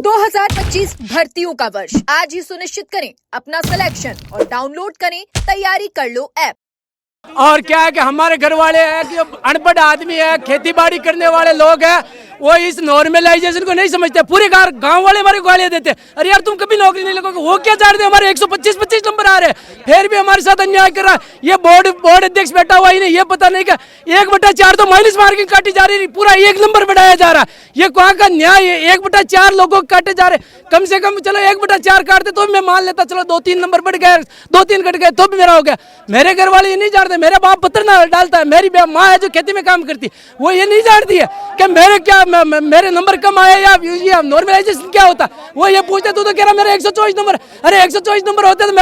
2025 भर्तियों का वर्ष आज ही सुनिश्चित करें अपना सिलेक्शन और डाउनलोड करें तैयारी कर लो ऐप। और क्या है कि हमारे घर वाले हैं कि अनपढ़ आदमी है, खेती बाड़ी करने वाले लोग हैं, वो इस नॉर्मलाइजेशन को नहीं समझते। पूरे गांव वाले हमारे गालियां देते, अरे यार तुम कभी नौकरी नहीं लगोगे। वो क्या जानते हैं, हमारे 125 नंबर आ रहे हैं, फिर भी हमारे साथ अन्याय कर रहा है। ये बोर्ड अध्यक्ष बैठा हुआ ही नहीं, ये पता नहीं क्या 1/4 तो माइनस मार्किंग काटी जा रही, पूरा 1 नंबर बढ़ाया जा रहा है। ये कहाँ का न्याय है? 1/4 लोगों को काटे जा रहे। कम से कम चलो 1/4 काटते तो मैं मान लेता, चलो 2-3 नंबर बढ़ गए, 2-3 कट गए तो भी मेरा हो गया। मेरे घर वाले ये नहीं जानते, मेरा बाप पत्र ना डालता है, मेरी माँ है जो खेती में काम करती, वो ये नहीं जानती है कि मेरे नंबर कम आए या नॉर्मलाइजेशन क्या होता। वो ये पूछते तू तो कह रहा मेरे 124 नंबर, अरे 124 नंबर होते तो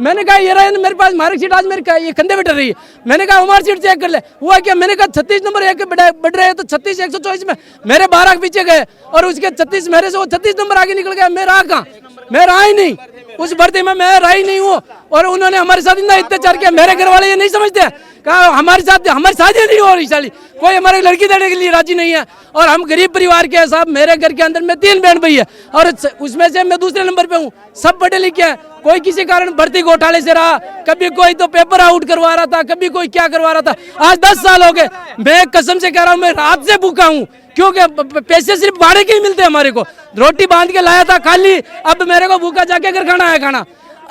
मैंने कहा ये रहा मेरे पास मार्कशीट आज मेरे ये कंधे पे डर रही है। मैंने कहा मार्कशीट चेक कर ले, हुआ क्या, मैंने कहा 36 नंबर एक बढ़ रहे हैं, तो 36 124 में मेरे 12 पीछे गए और उसके 36 मेरे से वो 36 नंबर आगे निकल गया। मैं रहा कहाँ, मैं रहा ही नहीं उस भर्ती में, मैं रहा ही नहीं हूँ। और उन्होंने हमारे साथ इतना अत्याचार किया। मेरे घर वाले ये नहीं समझते, कहा हमारे साथ हमारी शादी नहीं हो रही, साली कोई हमारे लड़की देने के लिए राजी नहीं है। और हम गरीब परिवार के हैं साहब, मेरे घर के अंदर में 3 बहन भाई है और उसमें से मैं दूसरे नंबर पे हूँ। सब पढ़े लिखे हैं, कोई किसी कारण भर्ती घोटाले से रहा, कभी कोई तो पेपर आउट करवा रहा था, कभी कोई क्या करवा रहा था। आज 10 साल हो गए, मैं कसम से कह रहा हूँ, मैं रात से भूखा हूँ, क्योंकि पैसे सिर्फ भाड़े के ही मिलते हैं हमारे को। रोटी बांध के लाया था खाली, अब मेरे को भूखा जाके घर खाना है खाना।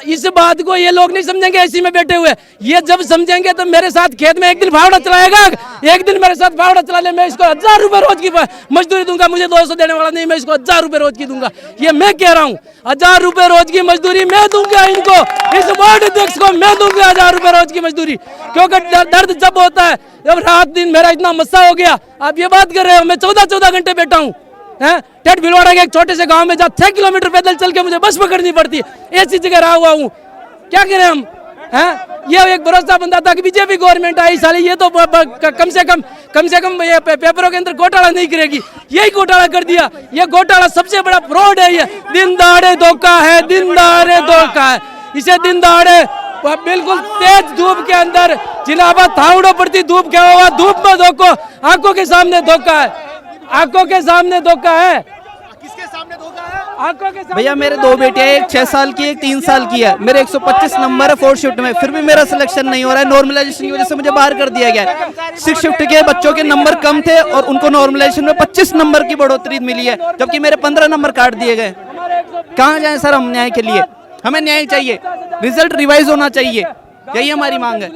इस बात को ये लोग नहीं समझेंगे, ऐसी में बैठे हुए। ये जब समझेंगे तो मेरे साथ खेत में एक दिन फावड़ा चलाएगा, एक दिन मेरे साथ फावड़ा चला ले, मैं इसको 1000 रुपए रोज की मजदूरी दूंगा। मुझे 200 देने वाला नहीं, मैं इसको 1000 रुपए रोज की दूंगा। ये मैं कह रहा हूँ, 1000 रुपए रोज की मजदूरी मैं दूंगा इनको, इस बोर्ड अध्यक्ष को मैं दूंगा 1000 रुपए रोज की मजदूरी। क्योंकि दर्द जब होता है, जब रात दिन मेरा इतना मस्सा हो गया। आप ये बात कर रहे हो, मैं 14 घंटे बैठा हूँ टेट भिलवाड़ा के एक छोटे से गांव में, जहाँ 6 किलोमीटर पैदल चल के मुझे बस पकड़नी पड़ती है। ऐसी जगह रहा हुआ हूँ, क्या करें हम ये एक भरोसा बंदा था कि बीजेपी गवर्नमेंट आई, साली ये तो कम से कम ये पेपरों के अंदर घोटाला नहीं करेगी, यही घोटाला कर दिया। ये घोटाला सबसे बड़ा फ्रॉड है, ये दिन दहाड़े धोखा है, दिन दहाड़े धोखा है। इसे दिन दहाड़े बिल्कुल तेज धूप के अंदर जिनाबा थावड़ो पड़ती धूप क्या हुआ, धूप में धोखो, आंखों के सामने धोखा है, आंखों के सामने धोखा है। किसके सामने धोखा है? आंखों के सामने। भैया मेरे 2 बेटे हैं, एक 6 साल की, एक 3 साल की है। मेरे 125 नंबर है 4th शिफ्ट में, फिर भी मेरा सिलेक्शन नहीं हो रहा है। नॉर्मलाइजेशन की वजह से मुझे बाहर कर दिया गया है। 6th शिफ्ट के बच्चों के नंबर कम थे और उनको नॉर्मलाइजेशन में 25 नंबर की बढ़ोतरी मिली है, जबकि मेरे 15 नंबर काट दिए गए। कहाँ जाए सर हम न्याय के लिए? हमें न्याय चाहिए, रिजल्ट रिवाइज होना चाहिए, यही हमारी मांग है।